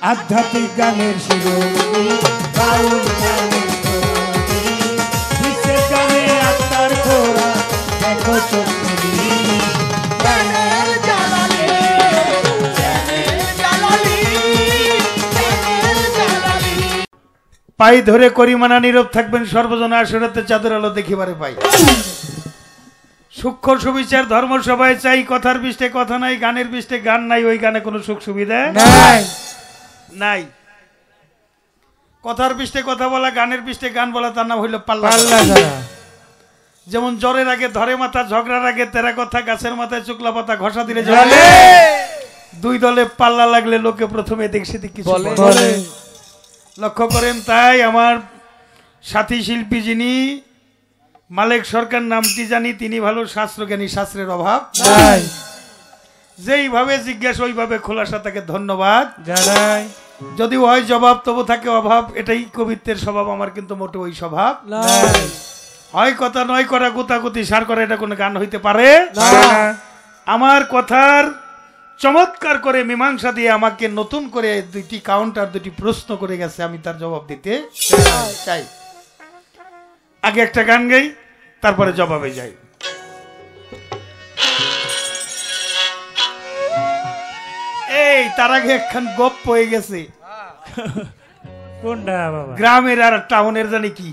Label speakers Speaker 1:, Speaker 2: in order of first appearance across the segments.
Speaker 1: আধ্যাত্মিক গানের শিরোমণি বাউল গানের গানে আত্মার খোরা দেখো চোখে পাই ধরে করিমানা নীরব থাকবেন সর্বজনা আসরাতে চাঁদের আলো দেখিবারে পাই সূক্ষ্ম সুবিচার ধর্মসভায় চাই কথার বিষ্টে কথা নাই গানের বিষ্টে গান নাই ওই গানে কোনো সুখ সুবিধা নাই নাই কথার বিষ্টে কথা বলা গানের বিষ্টে গান বলা তার নাম হইল পাল্লা যেমন জ্বরের আগে ধরে মাথা ঝগড়ার আগে তেরা কথা গাছের মাথায় শুকলা পাতা ঘষা দিলে জ্বলে দুই দলে পাল্লা লাগলে লোকে প্রথমে এদিক সেদিক কিছু বলে লক্ষ্য করেন তাই আমার সাথী শিল্পী যিনি মালেক সরকার নামটি জানি তিনি ভালো শাস্ত্রজ্ঞানী শাস্ত্রের অভাব নাই যেইভাবে জিজ্ঞাসা ওইভাবে খোলাসা তাকে ধন্যবাদ জানাই যদি হয় জবাব তবু থাকে অভাব এটাই কবিত্বের স্বভাব আমার কিন্তু মোটে ওই স্বভাব নাই হয় কথা নয় করা গুতাগুতি সার করা এটা কোনো গান হইতে পারে না আমার কথার চমৎকার করে মীমাংসা দিয়ে আমাকে নতুন করে দুইটি কাউন্টার দুটি প্রশ্ন করে গেছে আমি তার জবাব দিতে চাই আগে একটা গান গাই তারপরে জবাবে যাই এই তার আগে একখান গপ হয়ে গেছে কোনটা বাবা গ্রামের আর টাউনের জানি কি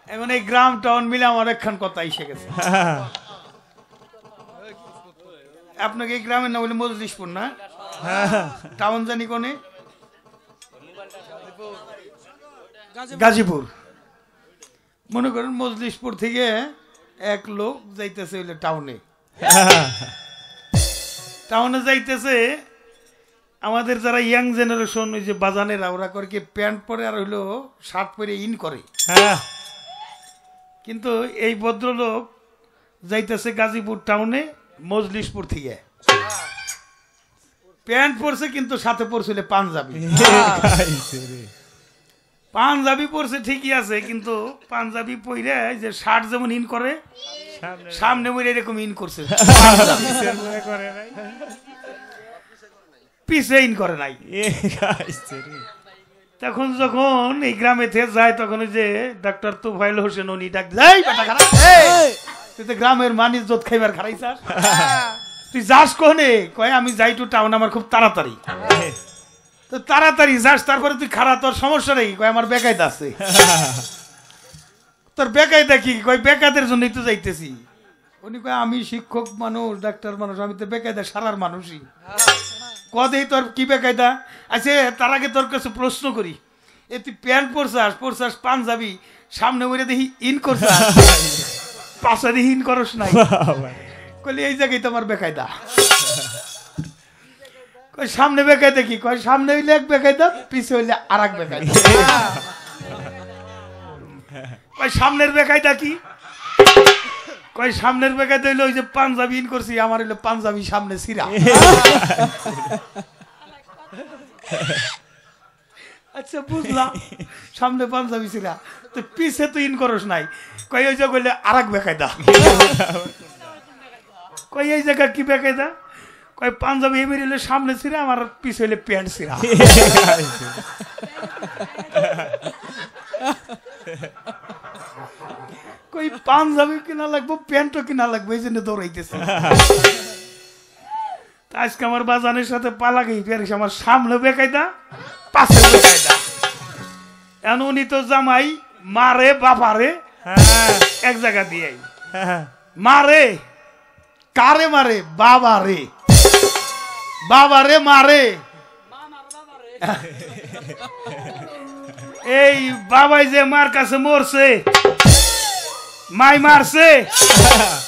Speaker 1: এখন এই গ্রাম টাউন মিলে আমার একখান কথা এসে গেছে আপনাকে এই গ্রামের নাম হলো মজলিশপুর না টাউন জানি কোনে গাজীপুর মনে করেন মজলিশপুর থেকে এক লোক যাইতেছে হইলো টাউনে টাউনে যাইতেছে আমাদের যারা ইয়াং জেনারেশন ওই যে বাজানের ওরা করে কি প্যান্ট পরে আর হইলো শার্ট পরে ইন করে কিন্তু এই ভদ্রলোক যাইতেছে গাজীপুর টাউনে মজলিশপুর থেকে প্যান্ট পরছে কিন্তু সাথে পরছিল পাঞ্জাবি পাঞ্জাবি পরছে ঠিকই আছে কিন্তু পাঞ্জাবি পরে যে শার্ট যেমন ইন করে সামনে মরে এরকম ইন করছে পিছে ইন করে নাই তখন যখন এই গ্রামে থেকে যায় তখন ওই যে ডাক্তার তুফাইল হোসেন উনি ডাক যাই বেটা খারাপ তুই তো গ্রামের মানিস জোত খাইবার খারাইছাস তুই যাস কোনে কয় আমি যাই টু টাউন আমার খুব তাড়াতাড়ি তো তাড়াতাড়ি যাস তারপরে তুই খারাপ তোর সমস্যা নেই কয় আমার বেকায়দা আছে তোর বেকায়দা কি কয় বেকায়দের জন্যই তো যাইতেছি উনি কয় আমি শিক্ষক মানুষ ডাক্তার মানুষ আমি তো বেকায়দা সারার মানুষই কদেই তোর কি বেকায়দা আচ্ছা তার আগে তোর কাছে প্রশ্ন করি এ তুই প্যান্ট পরছাস পাঞ্জাবি সামনে ওরে দেখি ইন করছাস পাশে দেখি ইন করস নাই কইলে এই জায়গায় তোমার বেকায়দা কই সামনে বেকায়দা কি কয় সামনে হইলে এক বেকায়দা পিছে হইলে আর এক বেকায়দা কয় সামনের বেকায়দা কি কয় সামনের বেকায়দা হইলো ওই যে পাঞ্জাবি ইন করছি আমার হইলো পাঞ্জাবি সামনে ছিঁড়া আচ্ছা বুঝলাম সামনে পাঞ্জাবি ছিঁড়া তো পিছে তো ইন করস নাই কয় ওই জায়গা হইলে আর এক বেকায়দা কয় এই জায়গা কি বেকায়দা কয় পাঞ্জাবি এমনি হইলে সামনে ছিঁড়া আমার পিছে হইলে প্যান্ট ছিঁড়া কই পাঞ্জাবি কিনা লাগবো প্যান্টও কিনা লাগবে এই জন্য দৌড়াইতেছে আজকে আমার বাজানের সাথে পালা গেছে আমার সামনে বেকায়দা পাশে বেকায়দা এখন উনি তো জামাই মারে বাবারে এক জায়গা দিয়ে মারে কারে মারে বাবারে বাবারে মারে এই বাবাই যে মার কাছে মরছে মাই মারছে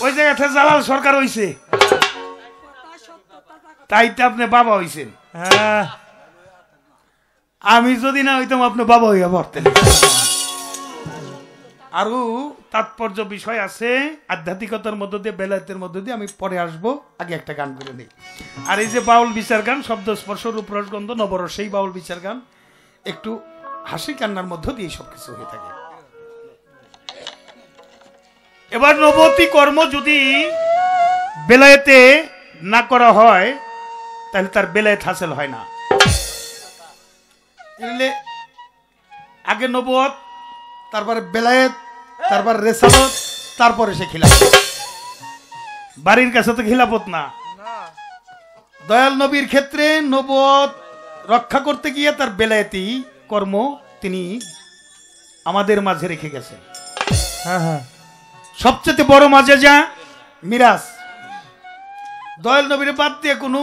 Speaker 1: ওই জায়গাতে জালাল সরকার হইছে তাই তো আপনি বাবা হইছেন আমি যদি না হইতাম আপনি বাবা হইয়া পড়তেন আরো তাৎপর্য বিষয় আছে আধ্যাত্মিকতার মধ্য দিয়ে বেলায়েতের মধ্য দিয়ে আমি পরে আসবো আগে একটা গান করে নেই আর এই যে বাউল বিচার গান শব্দ স্পর্শ রূপরসগন্ধ নবরস সেই বাউল বিচার গান একটু হাসি কান্নার মধ্য দিয়ে সবকিছু হয়ে থাকে এবার নবতী কর্ম যদি বেলায়েতে না করা হয় তাহলে তার বেলায়েত হাসিল হয় না। আগে নবুয়ত, তারপরে বেলায়েত, তারপর রেসালত, তারপরে সে খিলাফত। বাড়ির কাছে তো খিলাফত না। দয়াল নবীর ক্ষেত্রে নবুয়ত রক্ষা করতে গিয়ে তার বেলায়েতি কর্ম তিনি আমাদের মাঝে রেখে গেছেন। সবচেয়ে বড় মাঝে যা মিরাজ, দয়াল নবীর বাদ দিয়ে কোনো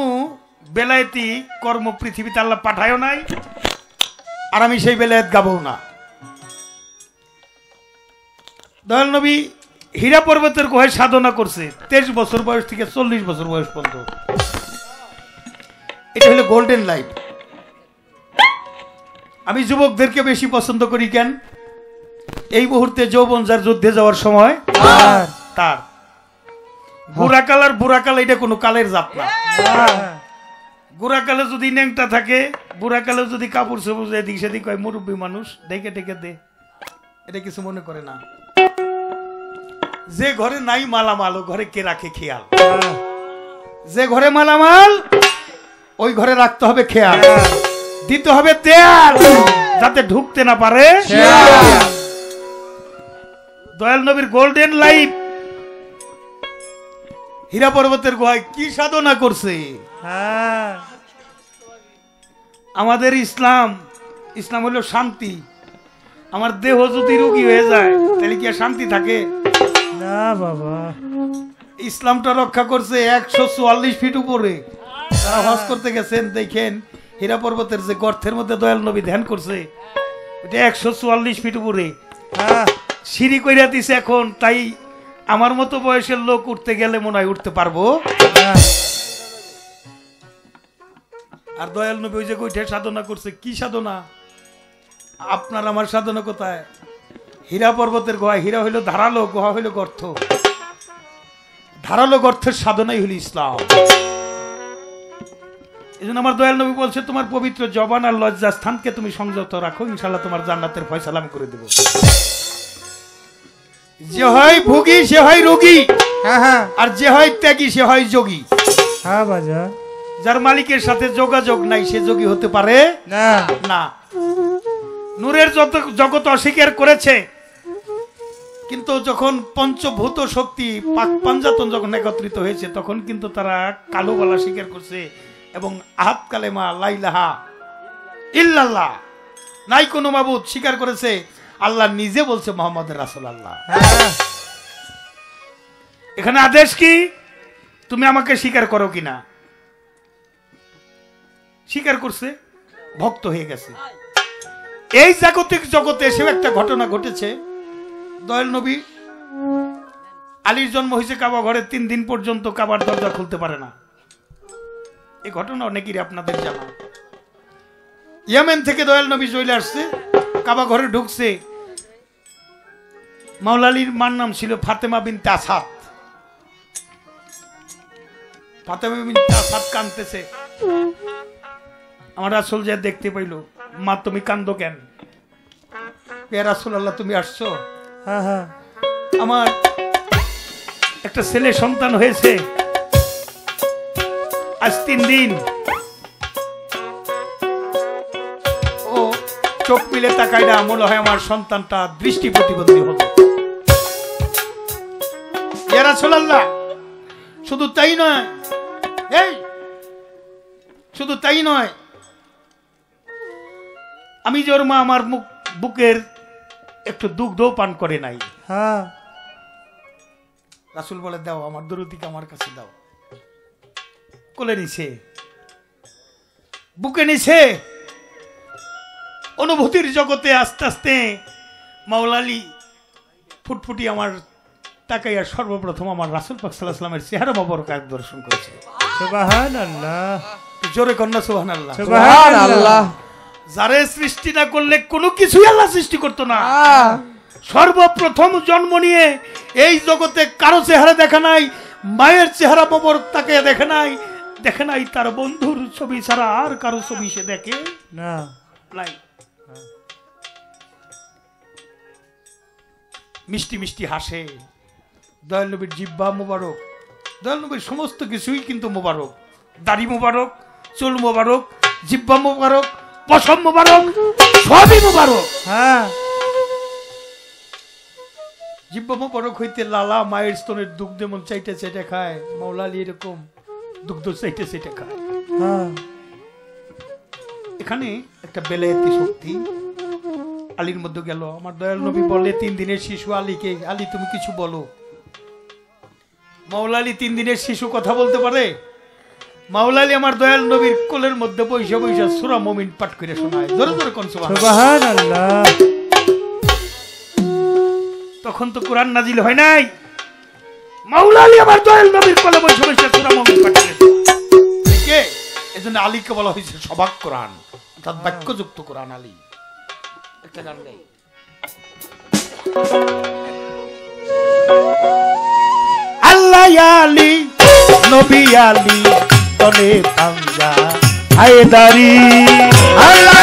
Speaker 1: বেলায়েতি কর্ম পৃথিবীতে আল্লাহ পাঠায়ও নাই, আর আমি সেই বেলায়েত গাবো না। দয়াল নবী হীরা পর্বতের গুহায় সাধনা করছে 23 বছর বয়স থেকে 40 বছর বয়স পর্যন্ত। এটা হলো গোল্ডেন লাইফ। আমি যুবকদেরকে বেশি পছন্দ করি কেন? এই মুহূর্তে যৌবন যার যুদ্ধে যাওয়ার সময় তার বুড়াকাল, আর বুড়াকাল এটা কোনো কালের জাত না। বুড়াকালে যদি ন্যাংটা থাকে, বুড়াকালে যদি কাপড় সবুজ এদিক সেদিক হয়, মুরব্বী মানুষ ডেকে ডেকে দে, এটা কিছু মনে করে না। যে ঘরে নাই মালামাল ও ঘরে কে রাখে খেয়াল। যে ঘরে মালামাল ওই ঘরে রাখতে হবে খেয়াল, দিতে হবে দেয়াল যাতে ঢুকতে না পারে। দয়াল নবীর গোল্ডেন লাইফ হীরা পর্বতের গুহায় কি সাধনা করছে। আমাদের ইসলাম, ইসলাম হলো শান্তি। আমার দেহ যদি রোগী হয়ে যায় তাহলে কি আর শান্তি থাকে? না বাবা। ইসলামটা রক্ষা করছে 144 ফিট উপরে। যারা হজ করতে গেছেন দেখেন হীরা পর্বতের যে গর্তের মধ্যে দয়াল নবী ধ্যান করছে, এটা 144 ফিট উপরে সিঁড়ি কইরা দিছে এখন। তাই আমার মতো বয়সের লোক উঠতে গেলে মনে হয় উঠতে পারবো। আর দয়াল নবী ওই যে উঠে সাধনা করছে। কি সাধনা? আপনার আমার সাধনা কোথায়? হীরা পর্বতের গুহা। হীরা হইল ধারালো, গুহা হইল গর্ত। ধারালো গর্তের সাধনাই হইল ইসলাম। এই জন্য আমার দয়াল নবী বলছে, তোমার পবিত্র জবান আর লজ্জা স্থানকে তুমি সংযত রাখো, ইনশাল্লাহ তোমার জান্নাতের ফয়সালা আমি করে দেব। যে হয় ভোগী সে হয় রোগী, আর যে হয় ত্যাগী সে হয় যোগী। হ্যাঁ বাজা। যার মালিকের সাথে যোগাযোগ নাই সে যোগী হতে পারে না। নূরের যত জগৎ অস্বীকার করেছে, কিন্তু যখন পঞ্চভূত শক্তি পাক পাঞ্জাতন যখন একত্রিত হয়েছে তখন কিন্তু তারা কালো বলা স্বীকার করছে এবং আহাদ কালেমা লা ইলাহা ইল্লাল্লাহ, নাই কোনো মাবুদ স্বীকার করেছে। আল্লাহ নিজে বলছে মুহাম্মদ রাসূলুল্লাহ। এখানে আদেশ কি? তুমি আমাকে স্বীকার করো কিনা? স্বীকার করছে, ভক্ত হয়ে গেছে। এই জাগতিক জগতে এসেও একটা ঘটনা ঘটেছে। দয়াল নবী আলীর জন্ম হয়েছে কাবা ঘরে, 3 দিন পর্যন্ত কাবার দরজা খুলতে পারে না। এই ঘটনা অনেকেরই আপনাদের জানা। ইয়েমেন থেকে দয়াল নবী চলে আসছে, কাবা ঘরে ঢুকছে। মাওলা আলীর মার নাম ছিল ফাতেমা বিনতে আসাদ। ফাতেমা বিনতে আসাদ কাঁদতেছে। আমার রাসূল যা দেখতে পাইল, মা তুমি কান্দো কেন? ইয়া রাসূলুল্লাহ তুমি আসছো? হ্যাঁ, আমার একটা ছেলে সন্তান হয়েছে, আজ 3 দিন। ও চোখ মিলে তাকায় না, মনে হয় আমার সন্তানটা দৃষ্টি প্রতিবন্ধী হলো। ইয়া রাসূলুল্লাহ শুধু তাই নয়, শুধু তাই নয়, আমি যে ওর মা আমার বুকের একটু দুগ্ধ পান করে নাই। হ্যাঁ, রাসূল বলে দাও, আমার দরুদিকে আমার কাছে দাও। কোলে নিছে, বুকে নিছে। অনুভূতির জগতে আস্তে আস্তে মাওলা আলী ফুটফুটি আমার তাকাইয়া সর্বপ্রথম আমার রাসূল পাক সাল্লাল্লাহু আলাইহি ওয়াসাল্লামের চেহারা মোবারক দর্শন করেছে। সুবহানাল্লাহ, জোরে কন্যা সুবহানাল্লাহ, সুবহানাল্লাহ। যারে সৃষ্টি না করলে কোনো কিছুই আল্লাহ সৃষ্টি করতো না। সর্বপ্রথম জন্ম নিয়ে এই জগতে কারো চেহারা দেখা নাই, মায়ের চেহারা মোবারক তাকে দেখে নাই, দেখে নাই তার বন্ধুর ছবি ছাড়া আর কারো ছবি সে দেখে না। মিষ্টি মিষ্টি হাসে। দয়াল নবীর জিহ্বা মোবারক, দয়াল নবীর সমস্ত কিছুই কিন্তু মোবারক। দাড়ি মোবারক, চুল মোবারক, জিব্বা মোবারক, পশম মোবারক, সবই মোবারক।
Speaker 2: হ্যাঁ
Speaker 1: জিব্বা মোবারক হইতে লালা মায়ের স্তনের দুগ্ধ যেমন চাইটে চাইটে খায়, মাওলা আলী এরকম দুগ্ধ চাইটে চাইটে খায়।
Speaker 2: হ্যাঁ
Speaker 1: এখানে একটা বেলায়েতি শক্তি আলীর মধ্যে গেল। আমার দয়াল নবী বলে 3 দিনের শিশু আলীকে, আলী তুমি কিছু বলো। মাওলা আলী 3 দিনের শিশু কথা বলতে পারে? মাওলা আলী আমার দয়াল নবীর কোলের মধ্যে বৈশা বৈশা সূরা মুমিন পাঠ করে শোনায়। জোরে জোরে কোন
Speaker 2: সুবহানাল্লাহ।
Speaker 1: তখন তো কোরআন নাজিল হয় নাই। মাওলা আলী আমার দয়াল নবীর কোলে বৈশা বৈশা সূরা মুমিন পাঠ করে কে, এজন্য আলীকে বলা হয়েছে সবাক কোরআন, অর্থাৎ বাক্যযুক্ত কোরআন। আলী একটা গান গাই। আল্লাহ আলী নবী আলী তলে পাঞ্জা হায়দারি,
Speaker 2: আল্লাহ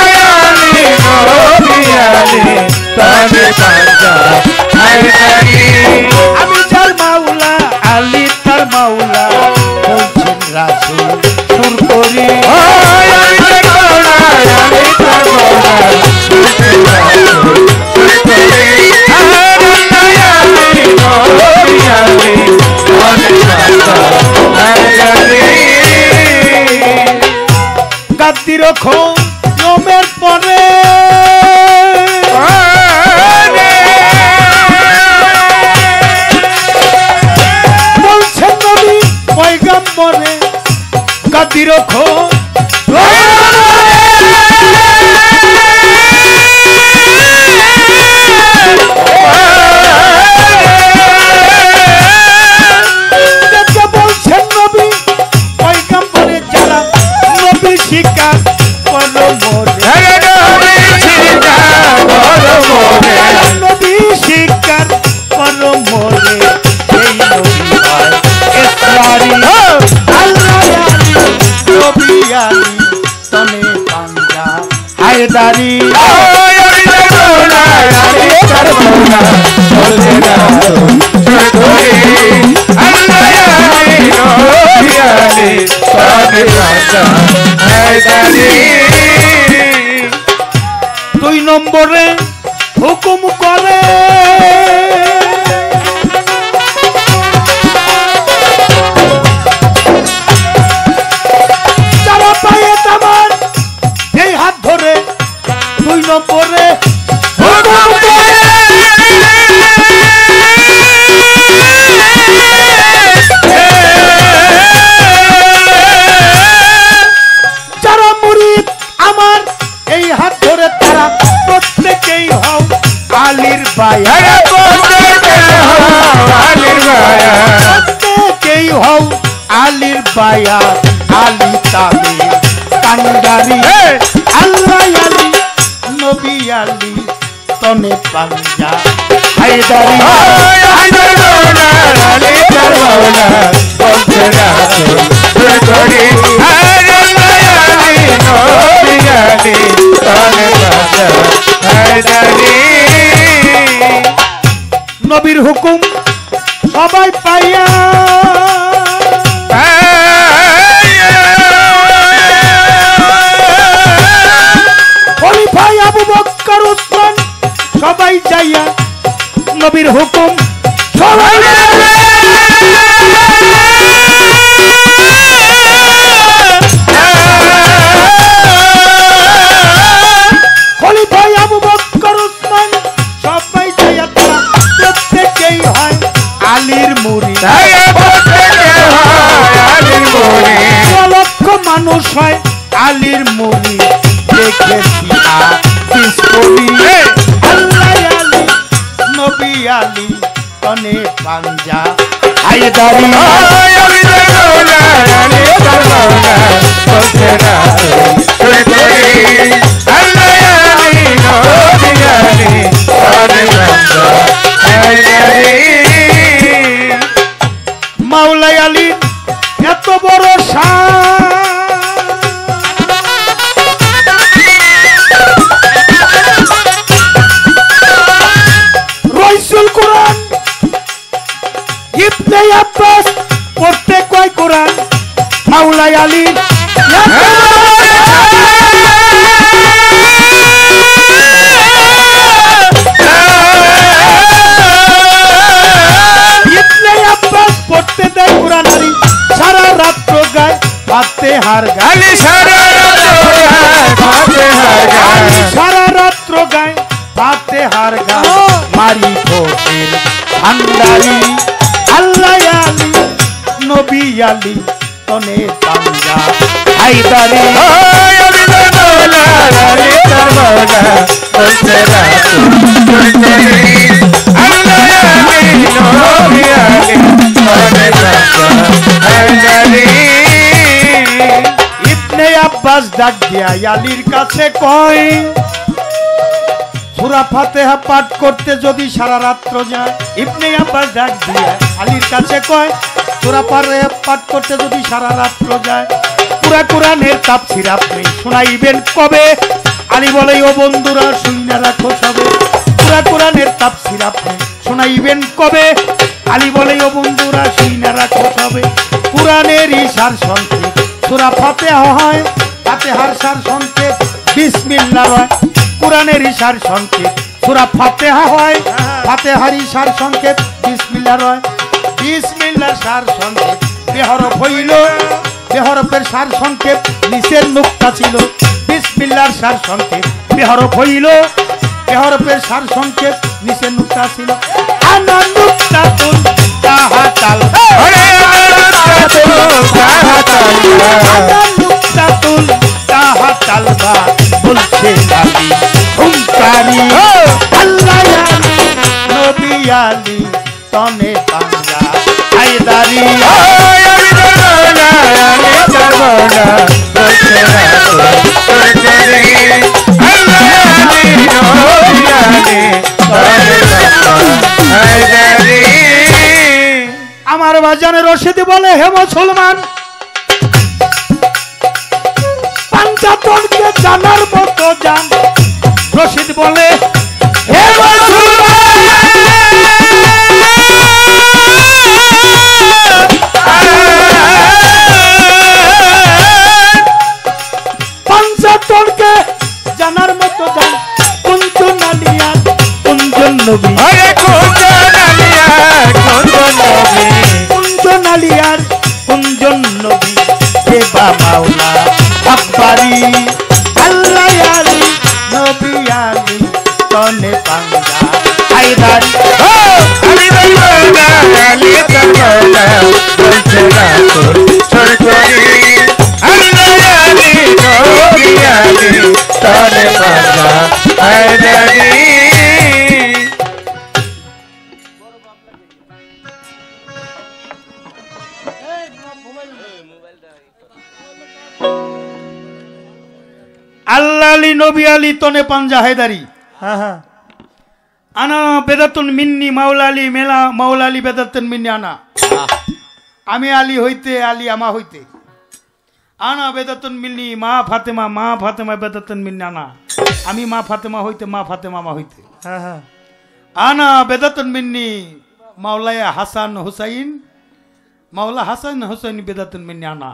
Speaker 2: আলী নবী আলী তলে পাঞ্জা হায়দারি।
Speaker 1: আমি যার মাওলা আলী তার মাওলা বলছেন রাসূল সুর করি। গাদ্দি রখো জমের পরে বলছেন নবী পয়গম্বরে, গাদ্দি রখো বলছেন নবী পয়গম্বরে, যারা নবী শিকার করো মোরে, নবী শিকার করো মোরে, এই নবী হয় ইসরারি। আল্লাহ আলী নবী আলী তনে পাঞ্জা হায়দারি। দুই নম্বরে হুকুম করে যারা পায়ে তামান এই হাত ধরে, 2 নম্বরে হুকুম করে যারা মুরিদ আমার এই হাত ধরে, তারা প্রত্যেকেই হও আলীর বায়া, প্রত্যেকেই হও আলীর বায়া, আলী তাবে কান্ডারি। আল্লাহ আলী নবী আলী তনে পাঞ্জা হায়দারি। নবীর হুকুম সবাই পাইয়া খলিফা আবু বকর উসমান সবাই যাইয়া নবীর হুকুম সবাই খলিফা আবু বকর উসমান সবাই যাইয়া, তারা প্রত্যেকেই হয় আলীর মুরিদ। লক্ষ মানুষ হয় আলীর মুরিদ, দেখেছি আদিস পড়ি। আল্লাহ আলী নবী আলী তনে পাঞ্জা হায়দারি। মাওলা আলী এত বড় রইসুল কোরআন ইবনে আব্বাস পড়তে কয় কোরআন মাওলা আলী সারা রাত্র গায় ফাতেহার গান মারি ফকির ভান্ডারি আল্লাহ আলী নবী আলী তনে পাঞ্জা হায়দারি ইবনে আব্বাস ডাক দিয়া আলীর কাছে কয় সূরা ফাতিহা পাঠ করতে যদি সারা রাত্র যায়। ইবনে আব্বাস ডাক দিয়া আলীর কাছে কয় সূরা ফাতিহা পাঠ করতে যদি সারা রাত্র যায় পুরা কোরআনের তাফসীর আপনি শুনাইবেন কবে? আলী বলে ও বন্ধুরা শুনে রাখো সবে পুরা কোরআনের তাফসীর আপনি শুনাইবেন কবে? আলী বলে ও বন্ধুরা শুনে রাখো সবে কোরআনের সার সংক্ষেপ সূরা ফাতিহা হয় ফাতিহার সার সংক্ষেপ বিসমিল্লাহ হয় কোরআনের সার সংক্ষেপ সূরা ফাতিহা হয় ফাতিহার সার সংক্ষেপ বিসমিল্লাহ হয় বিসমিল্লাহ সার সংক্ষেপ বেহরফ হইল বেহরফের সার সংক্ষেপ নিচের নুক্তা ছিল বিসমিল্লাহর সার সংক্ষেপ বেহরফ হইল বেহরফের সার সংক্ষেপ নিচের নুক্তা ছিল আনা নুক্তাতুল তাহাতাল আনা নুক্তাতুল তাহাতাল বা বলছে আলী হুঙ্কারি আল্লাহ আলী নবী আলী তনে পাঞ্জা হায়দারি আমার বাজানে রশিদ বলে হে মুসলমান পাঞ্জাতনকে জানার মতো জান। রশিদ বলে হে পাঞ্জাতনকে জানার মতো জান কুঞ্জন আলিয়া কুঞ্জন নবী কুঞ্জন আলিয়ার কুঞ্জন নবী দেবা মাওলা আকবরি আল্লাহ আলী নবী আলী তনে পাঞ্জা হায়দারি আল্লাহ আলী নবী আলী তনে পাঞ্জা হায়দারি আনা বেদাতুন মিন্নি মাওলা আলী মেলা মাওলা আলী বেদাতুন মিন্নি আনা আমি আলী হইতে আলী আমা হইতে আনা বেদাতুন মিন্নি মা ফাতেমা বেদাতুন মিন্নি আনা আমি মা ফাতেমা হইতে মা ফাতেমা মা হইতে আনা বেদাতুন মিন্নি মাওলায়া হাসান হুসাইন মাওলা হাসান হুসাইন বেদাতুন মিন্নি আনা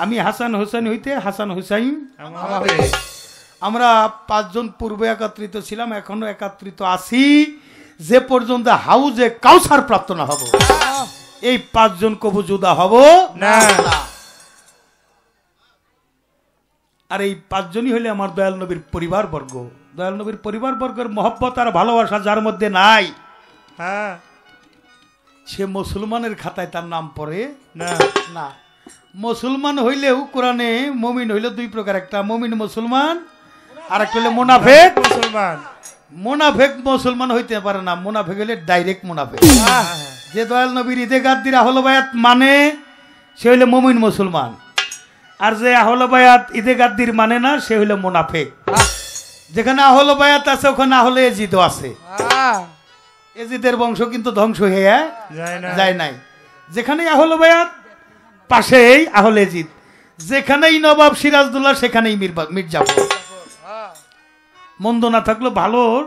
Speaker 1: আমি হাসান হুসাইন হইতে হাসান হুসাইন আমরা পাঁচজন পূর্বে একত্রিত ছিলাম এখনো একত্রিত আছি যে পর্যন্ত হাউজে কাউসার প্রাপ্ত না হব এই পাঁচজন কবু জুদা হব না। আর এই পাঁচজনই হইলে আমার দয়াল নবীর পরিবার বর্গ। দয়াল নবীর পরিবার বর্গের মহব্বত আর ভালোবাসা যার মধ্যে নাই সে মুসলমানের খাতায় তার নাম পড়ে না। না মুসলমান হইলেও কোরআনে মুমিন হইলে দুই প্রকার, একটা মুমিন মুসলমান আর একটা হইলে মুনাফিক মুসলমান। মুনাফিক মুসলমান হইতে পারে না, মুনাফিক হইলে ডাইরেক্ট মুনাফিক। যে দয়াল নবীর ঈদে গাদ্দির আহলে বায়াত মানে সে হইলে মুমিন মুসলমান, আর যে আহলে বায়াত ঈদে গাদ্দির মানে না সে হইলে মুনাফিক। যেখানে আহলে বায়াত আছে ওখানে আহলে এজিদও আছে। এজিদের বংশ কিন্তু ধ্বংস হয়ে যায় নাই। যেখানে আহলে বায়াত পাশেই আহলে এজিদ, যেখানেই নবাব সিরাজদৌল্লা সেখানেই মির্জাফর। মন্দ না থাকলে ভালোর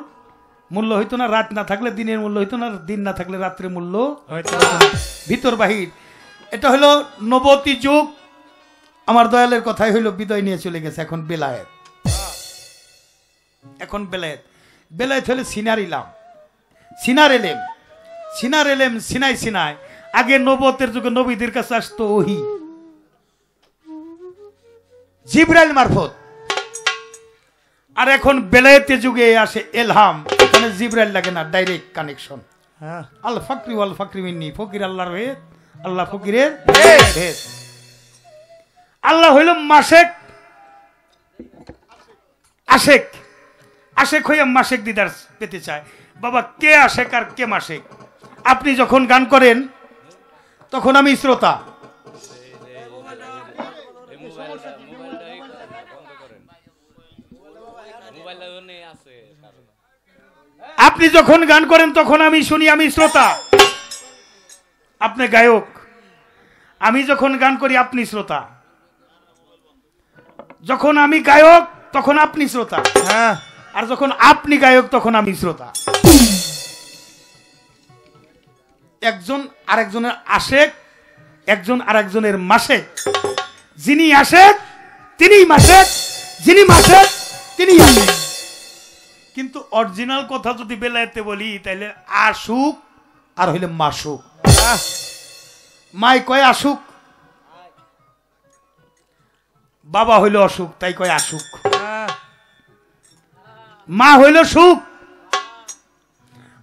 Speaker 1: মূল্য হইতো না, রাত না থাকলে দিনের মূল্য হইতো না, দিন না থাকলে রাত্রের মূল্য ভিতর বাহির। এটা হলো নবতী যুগ। আমার দয়ালের কথাই হইলো বিদায় নিয়ে চলে গেছে। এখন বেলায়েত, এখন বেলায়েত। বেলায়েত হলে সিনার ইলাম, সিনার এলেম, সিনার এলেম, সিনাই সিনাই। আগে নবতের যুগে নবীদের কাছে আসতো ওহি, জিবরাইল মারফত। আর এখন বেলায়েতে যুগে আসে এলহাম, এখানে জিবরাইল লাগে না, ডাইরেক্ট কানেকশন।
Speaker 2: হ্যাঁ
Speaker 1: আল ফাকরি ওয়াল ফাকরি মিন্নি, ফকির আল্লাহর ভেদ, আল্লাহ ফকিরের ভেদ। আল্লাহ হইল মাসেক, আশেক, আশেক হইয়া মাসেক দিদার পেতে চায়। বাবা কে আশেক আর কে মাসেক? আপনি যখন গান করেন তখন আমি শ্রোতা, আপনি যখন গান করেন তখন আমি শুনি, আমি শ্রোতা, আপনি গায়ক। আমি যখন গান করি আপনি শ্রোতা, যখন আমি গায়ক তখন আপনি শ্রোতা,
Speaker 2: হ্যাঁ
Speaker 1: আর যখন আপনি গায়ক তখন আমি শ্রোতা। একজন আরেকজনের আশেক, একজন আরেকজনের মাসেক। যিনি আশেক তিনি মাসেক, যিনি মাসেক তিনি আশেক। কিন্তু অরিজিনাল কথা যদি বেলায়েতে বলি তাহলে আশুক আর হইলে মাসুক। মাই কয় আশুক, বাবা হইল অসুখ তাই কয় আশুক। মা হইল সুখ,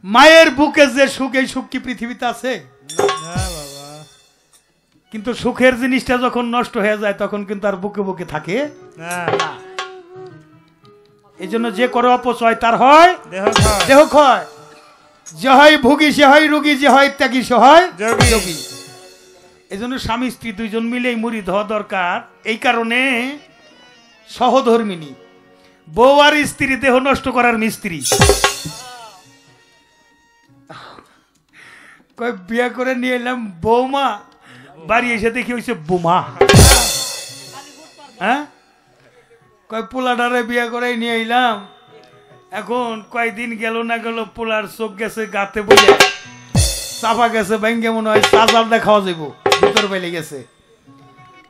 Speaker 1: মায়ের বুকে যে সুখ, এই সুখ কি পৃথিবীতে আছে? কিন্তু সুখের জিনিসটা যখন নষ্ট হয়ে যায় তখন কিন্তু আর বুকে বুকে থাকে না। এই জন্য যে করে অপচয় তার হয় দেহ ক্ষয়। যে হয় ভোগী সে হয় রোগী, যে হয় ত্যাগী সে হয় যোগী। এই জন্য স্বামী স্ত্রী দুইজন মিলেই মুরিদ হওয়া দরকার। এই কারণে সহধর্মিনী, বউ আর স্ত্রী দেহ নষ্ট করার মিস্ত্রি। কয় বিয়ে করে নিয়ে এলাম বৌমা, বাড়ি এসে দেখি হয়েছে বোমা। হ্যাঁ, কয় পোলাটারে বিয়ে করে নিয়ে এলাম, এখন কয়দিন গেল না গেল পোলার চোখ গেছে গাতে বলে, চাপা গেছে ব্যাঙ্গে, মনে হয় চাজালটা খাওয়া যাবো, ভিতর বেলে গেছে,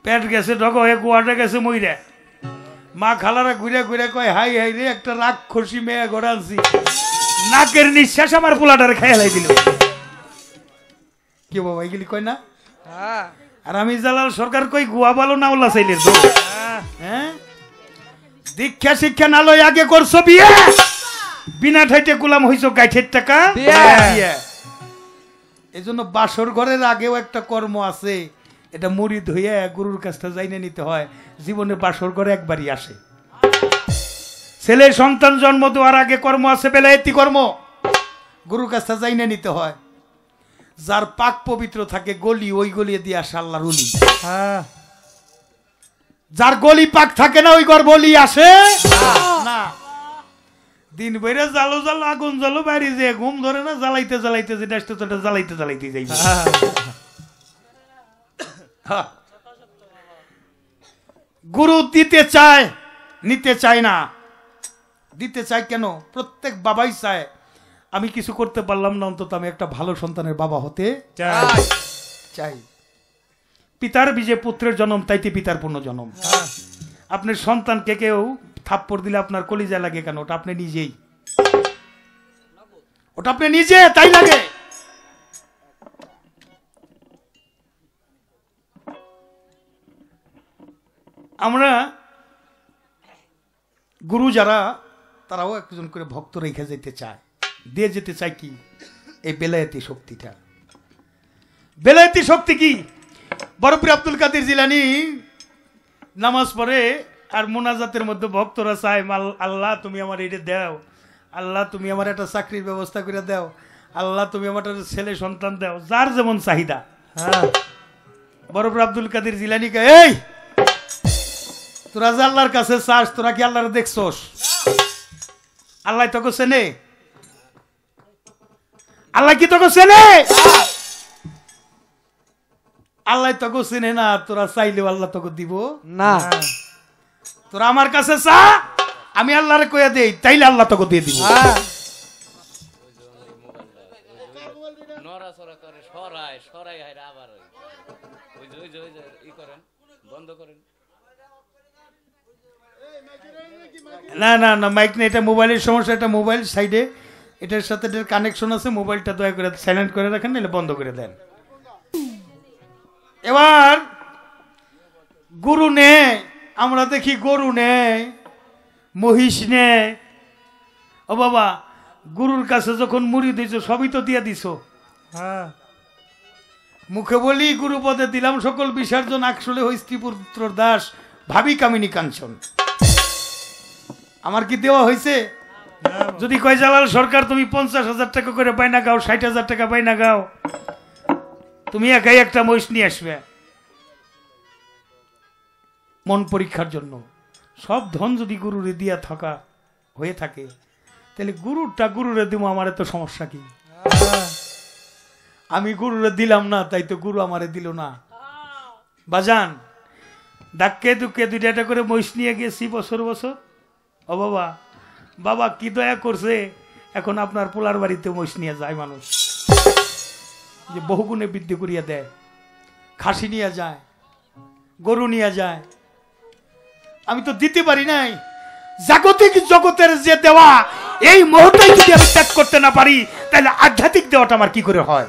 Speaker 1: পেট গেছে ঢক হয়ে গোয়াটা গেছে মইরা। মা খালারা ঘুরে ঘুরে কয় হাই হাই রে, একটা রাগ খুশি মেয়ে ঘরে আনছি, নাকের নিঃশ্বাস আমার পোলাটারে খেয়ালাই দিল। কি বাবা এগুলি কয় না? আর আমি জালাল সরকার কই গুয়া ভালো না ওলা চাইলে তো। হ্যাঁ, দীক্ষা শিক্ষা না লই আগে করছো বিয়ে, বিনা ঠাইতে গোলাম হইছো গাইঠের টাকা দিয়ে। এই জন্য বাসর ঘরের আগেও একটা কর্ম আছে, এটা মুরিদ হইয়া গুরুর কাছটা যাইনে নিতে হয়। জীবনে বাসর ঘরে একবারই আসে। ছেলে সন্তান জন্ম দেওয়ার আগে কর্ম আছে, বেলায়েতি কর্ম, গুরুর কাছটা যাইনে নিতে হয়। যার পাক পবিত্র থাকে গলি, ওই গলিয়ে দিয়ে আসে আল্লাহর ওলি। যার গলি পাক থাকে না ওই ঘর বলি আসে না। দিন বেড়ে জালো জালো আগুন জালো বাইরে যে ঘুম ধরে না, জ্বালাইতে জ্বালাইতে যেটা আসতে সেটা জ্বালাইতে জ্বালাইতে যাই। গুরু দিতে চায়, নিতে চায় না। দিতে চায় কেন? প্রত্যেক বাবাই চায় আমি কিছু করতে পারলাম না, অন্তত আমি একটা ভালো সন্তানের বাবা হতে চাই। পিতার বীজে পুত্রের জন্ম, তাইতে পিতার পূর্ণ জন্ম। আপনার সন্তানকে কেউ থাপ্পড় দিলে আপনার কলিজা লাগে কেন? ওটা আপনি নিজেই, ওটা আপনি নিজে তাই লাগে। আমরা গুরু যারা, তারাও একজন করে ভক্ত রেখে যেতে চায়, দিয়ে যেতে চায় কি? এই বেলায়েতি শক্তিটা। বেলায়েতি শক্তি কি? বরফির আব্দুল কাদের জিলানী নামাজ পড়ে আর মোনাজাতের মধ্যে ভক্তরা চায়, আল্লাহ তুমি আমার এটা দাও, আল্লাহ তুমি আমার একটা চাকরির ব্যবস্থা করে দাও, আল্লাহ তুমি আমার একটা ছেলে সন্তান দাও, যার যেমন চাহিদা। বরফির আব্দুল কাদের জিলানী কে, এই তোরা যে আল্লাহর কাছে চাস, তোরা কি আল্লাহর দেখছস? আল্লাহ তোকে চেনে? আল্লাহ কি তোকে চেনে? আল্লাহ তোকে চেনে না। তোরা চাইলেও আল্লাহ তোকে দিব না। তোরা আমার কাছে চা, আমি আল্লাহরে কইয়া দেই, তাইলে আল্লাহ তোকে দিয়ে দিব। না না না, মাইক না, এটা মোবাইলের সমস্যা। এটা মোবাইল সাইডে, এটার সাথে এটার কানেকশন আছে। মোবাইলটা দয়া করে সাইলেন্ট করে রাখেন, নাহলে বন্ধ করে দেন। এবার গুরু নে আমরা দেখি গরু নেয়, মহিষ নেয়। ও বাবা, গুরুর কাছে যখন মুড়ি দিছো সবই তো দিয়ে দিছো।
Speaker 2: হ্যাঁ
Speaker 1: মুখে বলি গুরু পদে দিলাম সকল বিসর্জন, আসলে হই স্ত্রী পুত্র দাস, ভাবি কামিনী কাঞ্চন। আমার কি দেওয়া হয়েছে? যদি কয় জালাল সরকার তুমি 50,000 টাকা করে বাইনা গাও, 60,000 টাকা বাইনা গাও, তুমি একাই একটা মহিষ নিয়ে আসবে মন পরীক্ষার জন্য। সব ধন যদি গুরুরে দিয়া থাকা হয়ে থাকে, তাহলে গুরুরটা গুরুরে দিব, আমার এত সমস্যা কি? আমি গুরুরে দিলাম না, তাই তো গুরু আমারে দিল না। বাজান, ডাক্কে দুঃখে 2টা করে মহিষ নিয়ে গেছি বছর বছর। ও বাবা, বাবা কি দয়া করছে, এখন আপনার পোলার বাড়িতে মহিষ নিয়ে যায় মানুষ, যে বহুগুণে বৃদ্ধি করিয়া দেয়। খাসি নিয়ে যায়, গরু নিয়ে যায়, আমি তো দিতে পারি নাই। জাগতিক জগতের যে দেওয়া, এই মুহূর্তে যদি আমি ত্যাগ করতে না পারি, তাহলে আধ্যাত্মিক দেওয়াটা আমার কি করে হয়?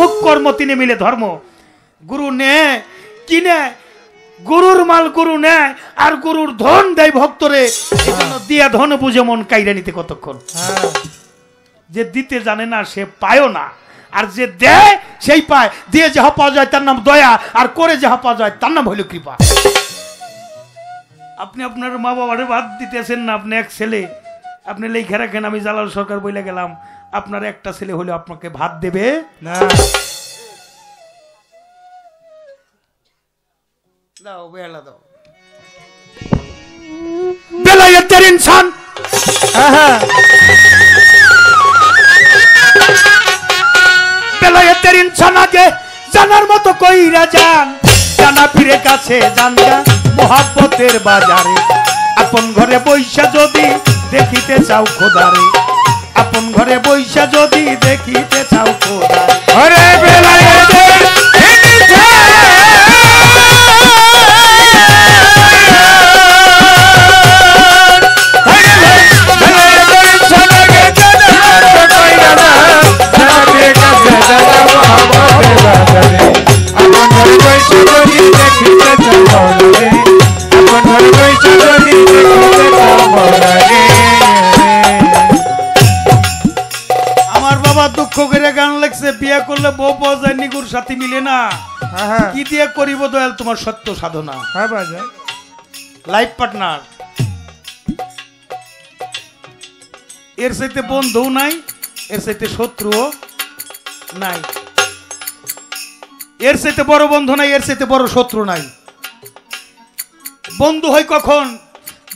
Speaker 1: মুখ কর্ম তিনে মিলে ধর্ম। গুরু নেয় কি নেয়? গুরুর মাল গুরু নেয়, আর গুরুর ধন দেয় ভক্তরে। এজন্য দিয়া ধন বুঝে মন কাইরা নিতে কতক্ষণ। যে দিতে জানে না সে পায়ও না, আর যে দেয় সেই পায়। দিয়ে যাহা পাওয়া যায় তার নাম দয়া, আর করে যাহা পাওয়া যায় তার নাম হইল কৃপা। আপনি আপনার মা বাবারে ভাত দিতেছেন না, আপনি এক ছেলে, আপনি লেখা রাখেন আমি জালাল সরকার বইলে গেলাম, আপনার একটা ছেলে হলে আপনাকে ভাত দেবে
Speaker 2: না।
Speaker 1: দাও বেলা দাও। বেলায়েতের ইনসান বেলায়েতের ইনসান আগে জানার মতো কইরা যান, জানা ফিরে কাছে জানগা মোহাব্বতের বাজারে। আপন ঘরে বৈশা যদি দেখিতে চাও খোদারে, আপন ঘরে বৈশা যদি দেখিতে চাও খোদারে।
Speaker 2: আরে বেলায়েতের
Speaker 1: আমার বাবা দুঃখ করে গান লেখছে, বিয়ে করলে বউ পাওয়া যায় নিগুর সাথে মিলে না, কি দিয়ে করিব দয়াল তোমার সত্য সাধনা।
Speaker 2: হ্যাঁ বাজা,
Speaker 1: লাইফ পার্টনার এর সাথে বন্ধু নাই, এর সাথে শত্রুও নাই, এর সাথে বড় বন্ধু নাই, এর সাথে বড় শত্রু নাই। বন্ধু হয় কখন?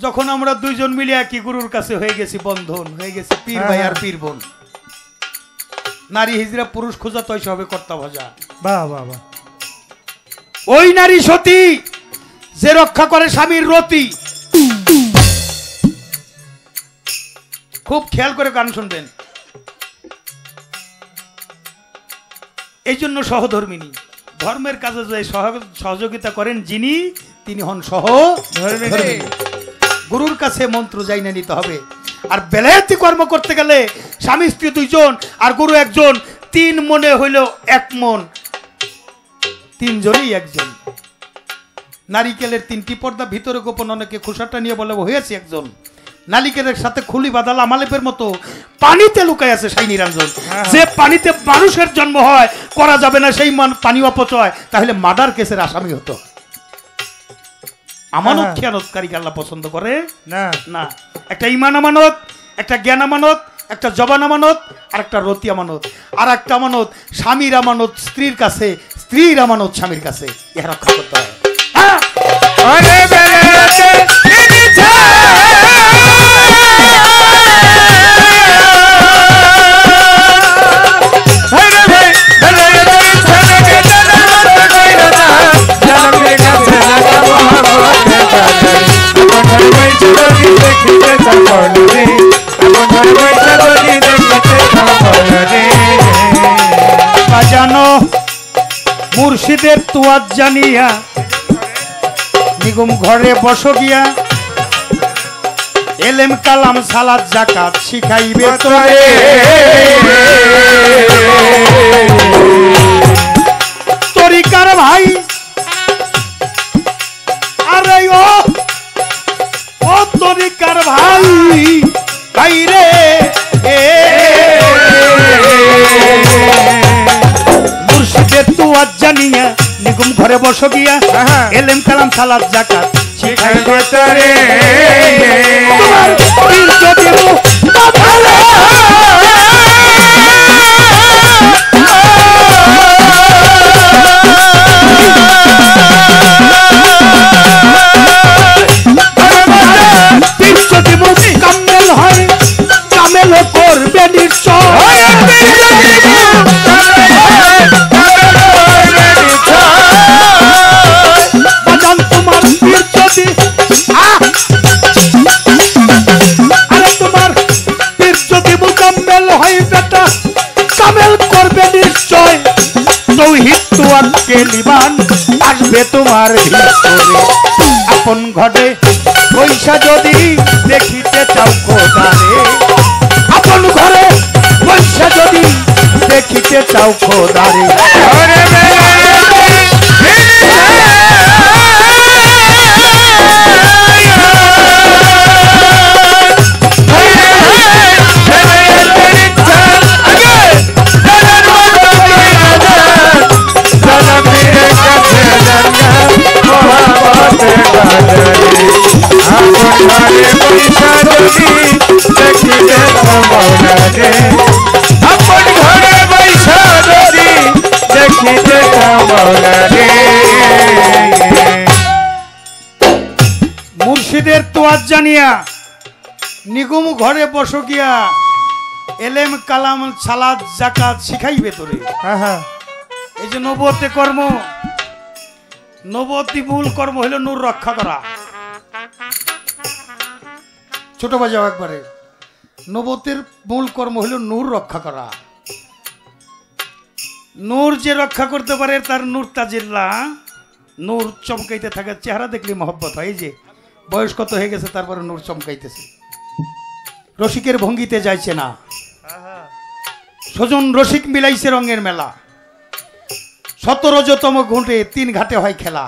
Speaker 1: যখন আমরা দুইজন মিলে একই গুরুর কাছে হয়ে গেছি বন্ধন, হয়ে গেছি পীর ভাই আর পীর বোন। নারী হিজরা পুরুষ খোঁজা তৈস হবে কর্তা ভজা।
Speaker 2: বাহ বাহ বাহ।
Speaker 1: ওই নারী সতী যে রক্ষা করে স্বামীর রতি। খুব খেয়াল করে গান শুনবেন। এই জন্য সহধর্মিনী, ধর্মের কাজে যে সহযোগিতা করেন যিনি, তিনি হন সহধর্মিনী। গুরুর কাছে মন্ত্র যাই না নিতে হবে। আর বেলায়েতি কর্ম করতে গেলে স্বামী স্ত্রী 2জন আর গুরু 1জন, 3 মনে হইল 1 মন, 3 জনই 1 জন। নারিকেলের 3টি পর্দা, ভিতরে গোপন অনেকে খোসাটা নিয়ে বলে হয়েছে 1 জন। নালিকেলের সাথে খুলি বাদাল আমালেপের মতো পানিতে লুকাই আছে সেই নিরঞ্জন। যে পানিতে মানুষের জন্ম হয়, করা যাবে না সেই পানি অপচয়, তাহলে মার্ডার কেসের আসামি হতো। আমানত খেয়ানতকারী আল্লাহ পছন্দ করে
Speaker 2: না
Speaker 1: না। একটা ইমান আমানত, একটা জ্ঞান আমানত, একটা জবান আমানত, আর একটা রতি আমানত, আর একটা আমানত স্বামীর আমানত স্ত্রীর কাছে, স্ত্রীর আমানত স্বামীর কাছে। ইহা রক্ষা করতে হয়।
Speaker 2: আরে বেলায়েতের
Speaker 1: বাজানো মুর্শিদের তুয়াজ জানিয়া নিগম ঘরে বস গিয়া, এলেম কালাম সালাত জাকাত শিখাইবে তোরে। তরিকার ভাই আরে ও নিগুম ঘরে বসো গিয়া এলেম কালাম সালাত জাকাত শিখাইবে তোরে তোমার পীর যদি ভালো কামেল হয় কামেল করবে নিশ্চয় বাজান তোমার পীর যদি আরে তোমার পীর যদি মুকাম্মেল হয় বেটা কামেল করবে নিশ্চয় তৌহিদ তোয়াত কেলিমান আসবে তোমার ভিতরে আপন ঘটে পয়সা যদি দেখিতে চাও খোদারে আপন ঘরে পয়সা যদি দেখিতে চাও খোদারে মুর্শিদের তোয়াজ জানিয়া নিগুম ঘরে বসো গিয়া এলেম কালাম সালাত জাকাত শিখাইবে তোরে এই যে নবতে কর্ম নবতি মূল কর্ম হলো নূর রক্ষা করা ছোট বাজাও একবারে নবতের মূল কর্ম হলো নূর রক্ষা করা নূর যে রক্ষা করতে পারে তার নূর তাজিল্লা নূর চমকাইতে থাকে চেহারা দেখলে মহব্বত হয় এই যে বয়স কত হয়ে গেছে তারপরে নূর চমকাইতেছে রসিকের ভঙ্গিতে যাইছে না সজন রসিক মিলাইছে রঙের মেলা 17তম ঘুঁটে 3 ঘাটে হয় খেলা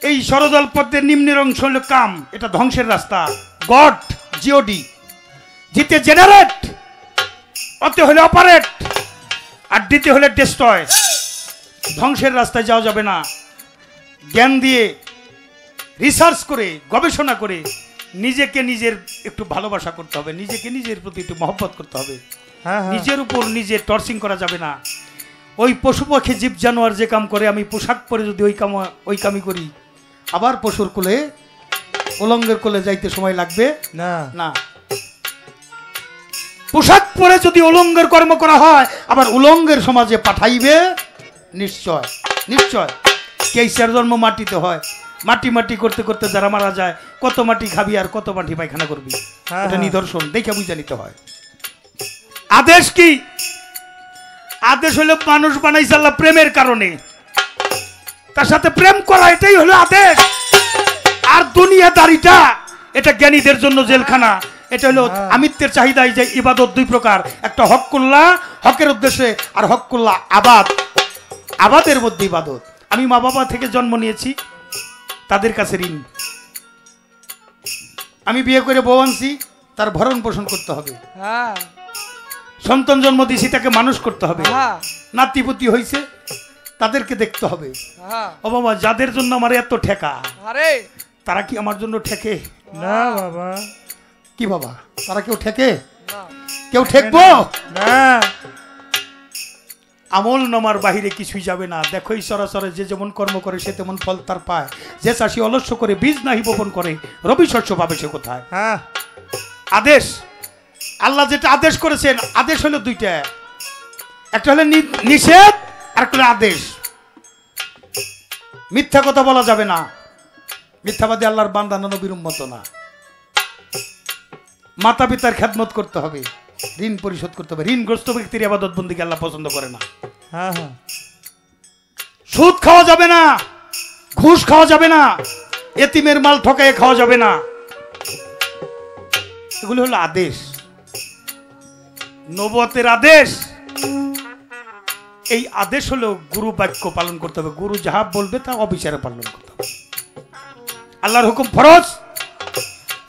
Speaker 1: এই সরদল পদ্মের নিম্নের অংশ হল কাম এটা ধ্বংসের রাস্তা গড জিওডি জিতে জেনারেট অতে হলে অপারেট আর দিতে হলে ডেস্ট্রয় ধ্বংসের রাস্তায় যাওয়া যাবে না জ্ঞান দিয়ে রিসার্চ করে গবেষণা করে নিজেকে নিজের একটু ভালোবাসা করতে হবে নিজেকে নিজের প্রতি একটু মহব্বত করতে হবে নিজের উপর নিজে টর্চিং করা যাবে না ওই পশু পাখি জীব জানোয়ার যে কাম করে আমি পোশাক পরে যদি ওই কামই করি আবার পশুর কোলে উলঙ্গের কোলে যাইতে সময় লাগবে না না পোশাক পরে যদি উলঙ্গের কর্ম করা হয় আবার উলঙ্গের সমাজে পাঠাইবে নিশ্চয় নিশ্চয় কেইসার জন্ম মাটিতে হয় মাটি মাটি করতে করতে যারা মারা যায় কত মাটি খাবি আর কত মাটি পায়খানা করবি এটা নিদর্শন দেখে বুঝে নিতে হয় আদেশ কি আদেশ হলো মানুষ বানাইছে আল্লাহ প্রেমের কারণে তার সাথে প্রেম করা এটাই হলো আদেশ আর দুনিয়াদারিটা এটা জ্ঞানীদের জন্য জেলখানা এটা হলো আমিত্বের চাহিদায় যে ইবাদত দুই প্রকার একটা হক্কুল্লাহ হকের উদ্দেশ্যে আর হক্কুল্লাহ আবাদ আবাদের মধ্যে ইবাদত আমি মা বাবা থেকে জন্ম নিয়েছি তাদের কাছে ঋণ আমি বিয়ে করে বউ আনছি তার ভরণ পোষণ করতে হবে সন্তান জন্ম দিয়েছি তাকে মানুষ করতে হবে নাতিপুতি হয়েছে তাদেরকে দেখতে হবে ও বাবা যাদের জন্য আমার এত ঠেকা তারা কি আমার জন্য ঠেকে
Speaker 2: না বাবা
Speaker 1: কি বাবা তারা কেউ ঠেকে কেউ ঠেকবো
Speaker 2: না
Speaker 1: আমল নামার বাহিরে কিছুই যাবে না দেখোই সরাসরি যে যেমন কর্ম করে সে তেমন ফল তার পায় যে চাষি অলস্য করে বীজ নাহি বপন করে রবি শস্য পাবে সে কোথায় আদেশ আল্লাহ যেটা আদেশ করেছেন আদেশ হলো দুইটা একটা হলো নিষেধ আর একটা আদেশ মিথ্যা কথা বলা যাবে না মিথ্যাবাদী আল্লাহর বান্দা না নবীর উম্মত না মাতা পিতার খেদমত করতে হবে ঋণ পরিশোধ করতে হবে ঋণগ্রস্ত ব্যক্তির ইবাদত বন্দেগী আল্লাহ পছন্দ করে না সুদ খাওয়া যাবে না ঘুষ খাওয়া যাবে না এতিমের মাল ঠকায় খাওয়া যাবে না এগুলো হলো আদেশ নবতের আদেশ এই আদেশ হলো গুরু বাক্য পালন করতে হবে গুরু যাহা বলবে তা অবিচারে পালন করতে হবে আল্লাহর হুকুম ফরজ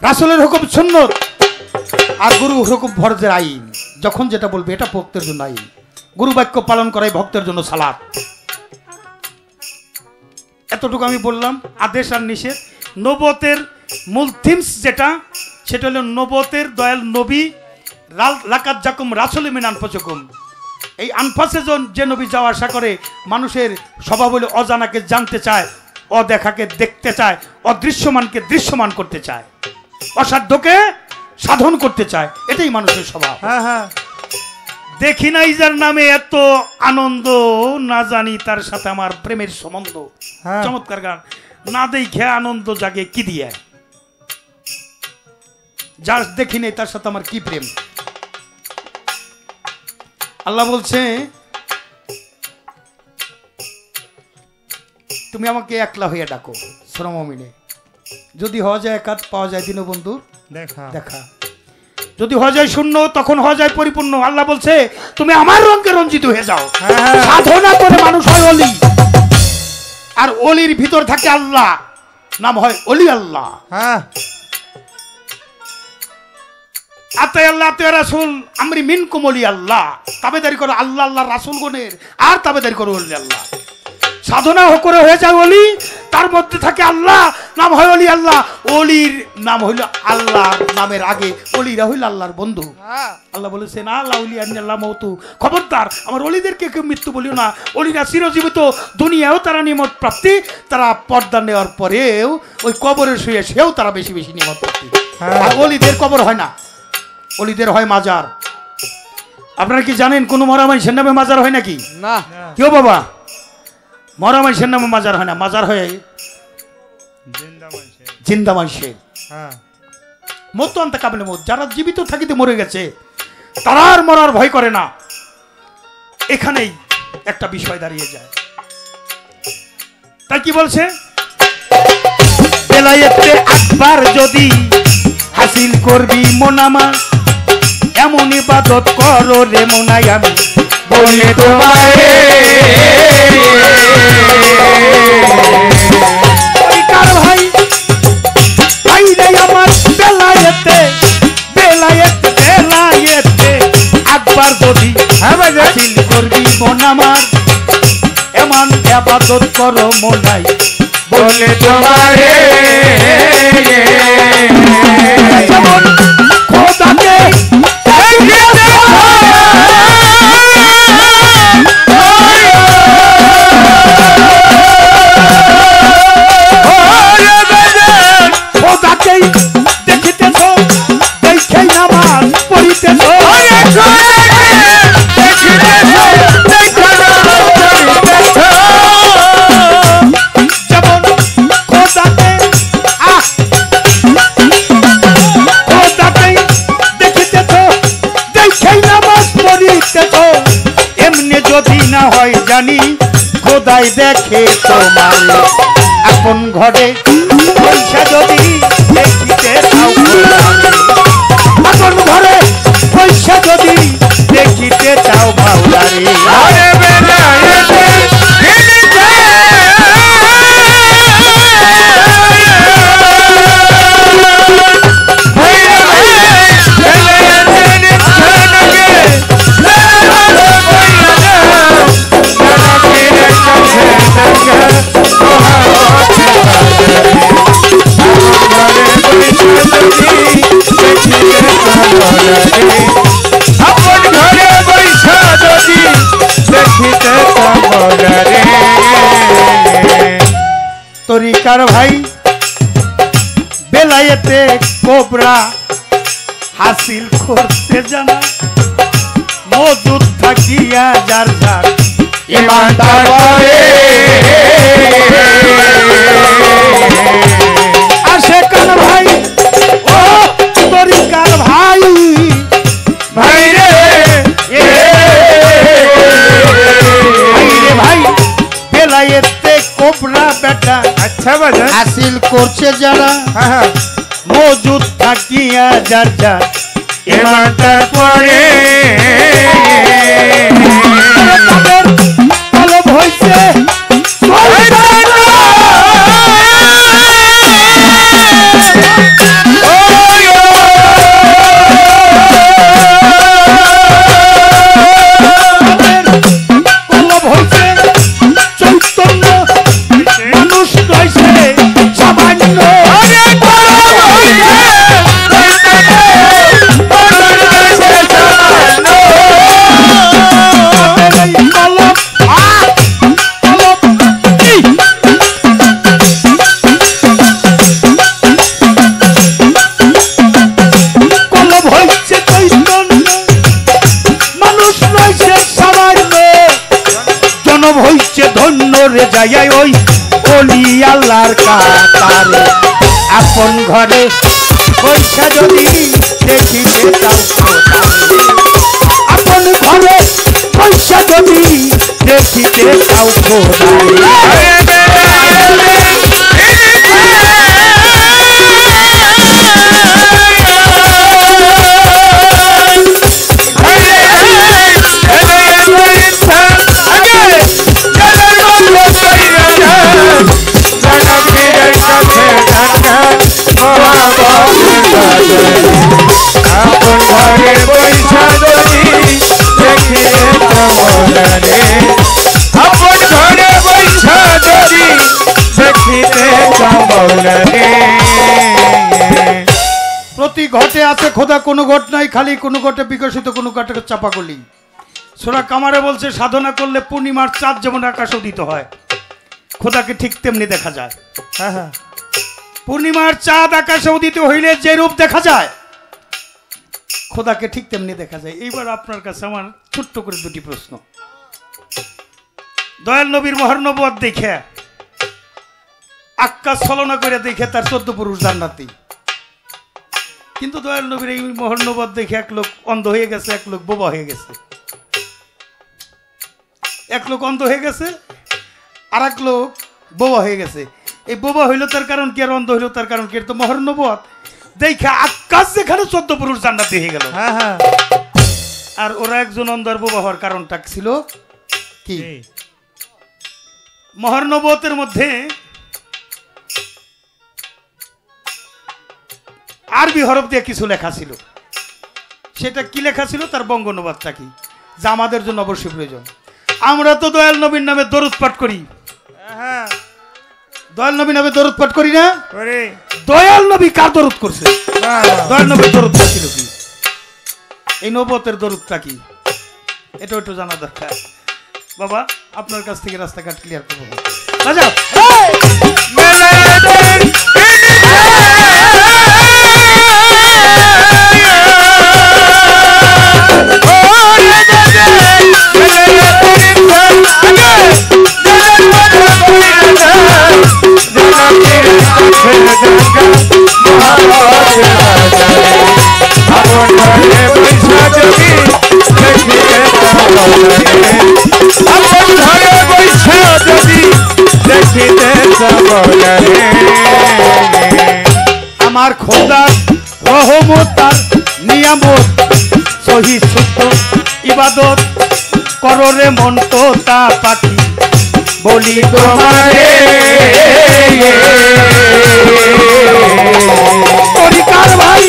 Speaker 1: রাসূলের হুকুম সুন্নত আর গুরু হুকুম ফরজের আইন যখন যেটা বলবে এটা ভক্তের জন্য আইন গুরু বাক্য পালন করাই ভক্তের জন্য সালাত। এতটুকু আমি বললাম আদেশ আর নিষেধ। নবতের মূল থিমস যেটা, সেটা হলো নবতের দয়াল নবী লাকাত জাকুম রাসূল মিন আনফুসিকুম। এই আনফাসে যে নবী যাওয়া আশা করে, মানুষের স্বভাব হলো অজানাকে জানতে চায়, অদেখাকে দেখতে চায়, অদৃশ্যমানকে দৃশ্যমান করতে চায়, অসাধ্যকে সাধন করতে চায়, এটাই মানুষের স্বভাব।
Speaker 2: হ্যাঁ হ্যাঁ
Speaker 1: দেখি নাই যার নামে এত আনন্দ, না জানি তার সাথে আমার প্রেমের সম্বন্ধ।
Speaker 2: হ্যাঁ।
Speaker 1: চমৎকার গান। না দেখে আনন্দ জাগে কি দিয়ে, যার দেখি নেই তার সাথে আমার কি প্রেম। আল্লাহ বলছে তুমি আমাকে একলা হইয়া ডাকো সূরা মুমিনে। যদি হওয়া যায় একাত, পাওয়া যায় দীনবন্ধু
Speaker 2: দেখা
Speaker 1: দেখা। যদি হওয়া যায় শূন্য, তখন হওয়া যায় পরিপূর্ণ। আল্লাহ বলছে তুমি আমার রঙে রঞ্জিত হয়ে যাও।
Speaker 2: হ্যাঁ।
Speaker 1: সাধনা করে মানুষ হয় অলি, আর অলির ভিতর থাকে আল্লাহ, নাম হয় অলি আল্লাহ।
Speaker 2: হ্যাঁ
Speaker 1: আতাই আল্লাহ আতাই রাসূল আমরি মিনকুম অলি আল্লাহ। তাবেদারি করো আল্লাহ আল্লাহ রাসূল গণের, আর তাবেদারি করো অলি আল্লাহ। সাধনা করে হয়ে যায় অলি, তার মধ্যে থাকে আল্লাহ, নাম হয় অলি আল্লাহ। অলির নাম হইল আল্লাহর নামের আগে, অলিরা হইল আল্লাহর বন্ধু। আল্লাহ বলেছেন আল্লাহ অলি আল্লাহ মওতু, খবরদার আমার অলিদেরকে কেউ মৃত্যু বলিও না। অলিরা চিরজীবিত, দুনিয়াও তারা নিয়ামত প্রাপ্তি, তারা পর্দা নেওয়ার পরেও ওই কবরের শুয়ে সেও তারা বেশি বেশি নিয়ামত প্রাপ্তি। আর অলিদের কবর হয় না, অলিদের হয় মাজার। আপনারা কি জানেন কোন মরা মানুষের নামে মাজার হয় নাকি?
Speaker 3: না
Speaker 1: কেউ বাবা, মরা মানুষের নামে মাজার হয় না, মাজার হয় জিন্দা মানুষের।
Speaker 2: হ্যাঁ
Speaker 1: মত আনতে কাবিলে মত, যারা জীবিত থাকিতে মরে গেছে তারা আর মরার ভয় করে না। এখানেই একটা বিষয় দাঁড়িয়ে যায়। তাই কি বলছে, বেলায়েতে আকবার যদি হাসিল করবি মোনামা, এমন ইবাদত করো রে মোনাই আমি বলে তোমায়। ভাই ভাই রে আমার বেলায়েতে বেলায়েতে বেলায়েতে আকবার যদি হাসিল করবি মোনামার, এমন ইবাদত করো মোনাই বলে তোমায়। যেমন খোদাকে খোদাকেই দেখিতেছ, দেখেই নামাজ পড়িতেছ, যেমন খোদাকে খোদাকেই দেখিতেছ, দেখেই নামাজ পড়িতেছ। এমনি যদি না হয় জানি খোদাই দেখে তোমার আপন ঘরে, পয়সা যদি দেখিতে চাও আপন ঘরে, পয়সা যদি দেখিতে চাও ভাউলারে। তরিকার ভাই বেলায়েতে কোবরা হাসিল করতে জানা, মজুদ থাকিয়া যার যার ইমানদার আসে কান ভাই। ও তরিকার ভাই ভাই রে ভাই বেলায়েতে কোবরা বেটা
Speaker 2: আচ্ছা বাজার
Speaker 1: হাসিল করছে যারা,
Speaker 2: হ্যাঁ
Speaker 1: মজুদ থাকিয়া যার যার ইমানদার পড়ে। তাদের তলব হইছে চলে যাই ওই অলি আল্লাহর কাতারে আপন ঘরে পয়সা যদি দেখিতে চাও খোদারে আপন ঘরে পয়সা যদি দেখিতে চাও খোদারে প্রতি ঘটে আছে খোদা, কোনো ঘট নাই খালি, কোনো ঘটে বিকশিত, কোনো ঘটে চাপা কলি। সূরা কামারে বলছে সাধনা করলে পূর্ণিমার চাঁদ যেমন আকাশে উদিত হয়, খোদাকে ঠিক তেমনি দেখা যায়।
Speaker 2: হ্যাঁ হ্যাঁ
Speaker 1: পূর্ণিমার চাঁদ আকাশে উদিত হইলে যে রূপ দেখা যায়, খোদাকে ঠিক তেমনি দেখা যায়। এইবার আপনার কাছে আমার ছোট্ট করে দুটি প্রশ্ন। দয়াল নবীর মহানবুয়ত দেখে আকাশ ছলনা করে দেখে তার 14 পুরুষ জান্নাতি, কিন্তু দয়াল নবীর এই মহানবুয়ত দেখে এক লোক অন্ধ হয়ে গেছে, এক লোক বোবা হয়ে গেছে। এক লোক অন্ধ হয়ে গেছে আর এক লোক বোবা হয়ে গেছে। এই বোবা হইল তার কারণ কি আর অন্ধ হইল তার কারণ কি? তো মহানবুয়ত দেখে আকাশ যেখানে 14 পুরুষ জান্নাতি হয়ে গেল।
Speaker 2: হ্যাঁ হ্যাঁ
Speaker 1: আর ওরা একজন অন্ধ আর বোবা হওয়ার কারণটা ছিল কি? মহানবুয়তের মধ্যে আরবি হরফ দিয়ে কিছু লেখা ছিল। সেটা কি লেখা ছিল, তার বঙ্গ অনুবাদটা কি, যা আমাদের জন্য অবশ্যই প্রয়োজন। আমরা তো দয়াল নবীর নামে দরুদ পাঠ করি,
Speaker 2: হ্যাঁ
Speaker 1: দয়াল নবীর নামে দরুদ পাঠ করি না?
Speaker 2: করে
Speaker 1: দয়াল নবী কার দরুদ করছে?
Speaker 2: বাহ, বাহ।
Speaker 1: দয়াল নবীর দরুদটা ছিল কি? এই নবুয়তের দরুদটা কি, এটা একটু জানা দরকার। বাবা আপনার কাছ থেকে রাস্তাঘাট ক্লিয়ার করবো। রাজা আমার খোদা রহমত তার নিয়ামত সহি সুত ইবাদত কররে মন তো তা পাখি বলি তোমারে তরিকার ভাই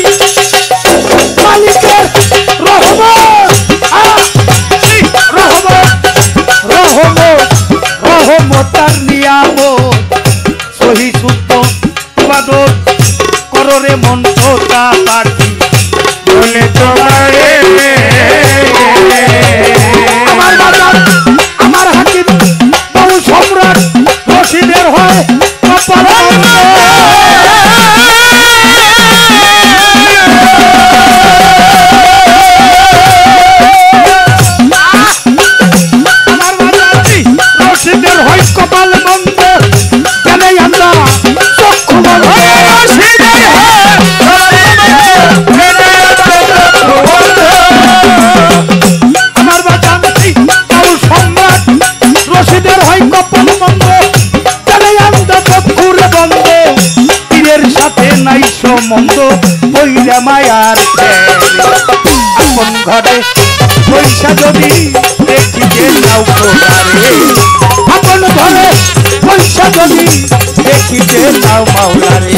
Speaker 1: মালিকের রহমত রহমত রহমত রহমত তার নিয়ামত সহি সুত ইবাদত কররে মন তো তা পাখি বলে তোমারে আমার বাজার আমার হাকিম বহু সম্রাট রশিদের হয় কপাল আমার বাজার রশিদের হয় কপাল বন্ধ কেন আমরা চক্ষু বন্ধ আমার বাজার বহু সম্রাট রশিদের হয় কপাল বন্ধ কেন আমরা চক্ষুর বন্ধ পীরের সাথে নাই সম্বন্ধ বইরা মায়ার আপন ঘরে পয়সা যদি দেখিতে নাও খোদারে আপন ঘরে পয়সা যদি দেখিতে নাও মাওলারে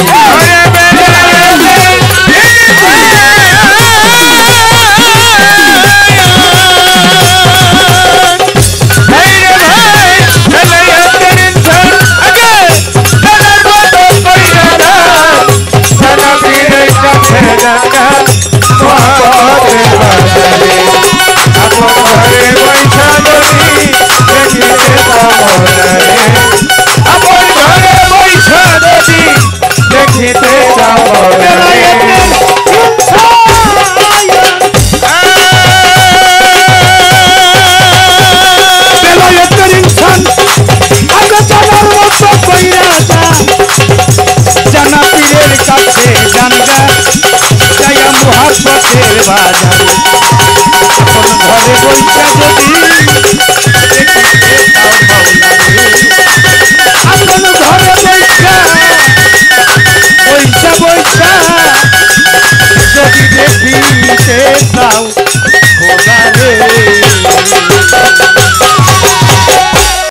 Speaker 1: বাজারে আপন ঘরে বৈশা যদি দেখিতে পাও মাওলা রে আপন ঘরে বৈশা বৈশা বৈশা যদি দেখিতে পাও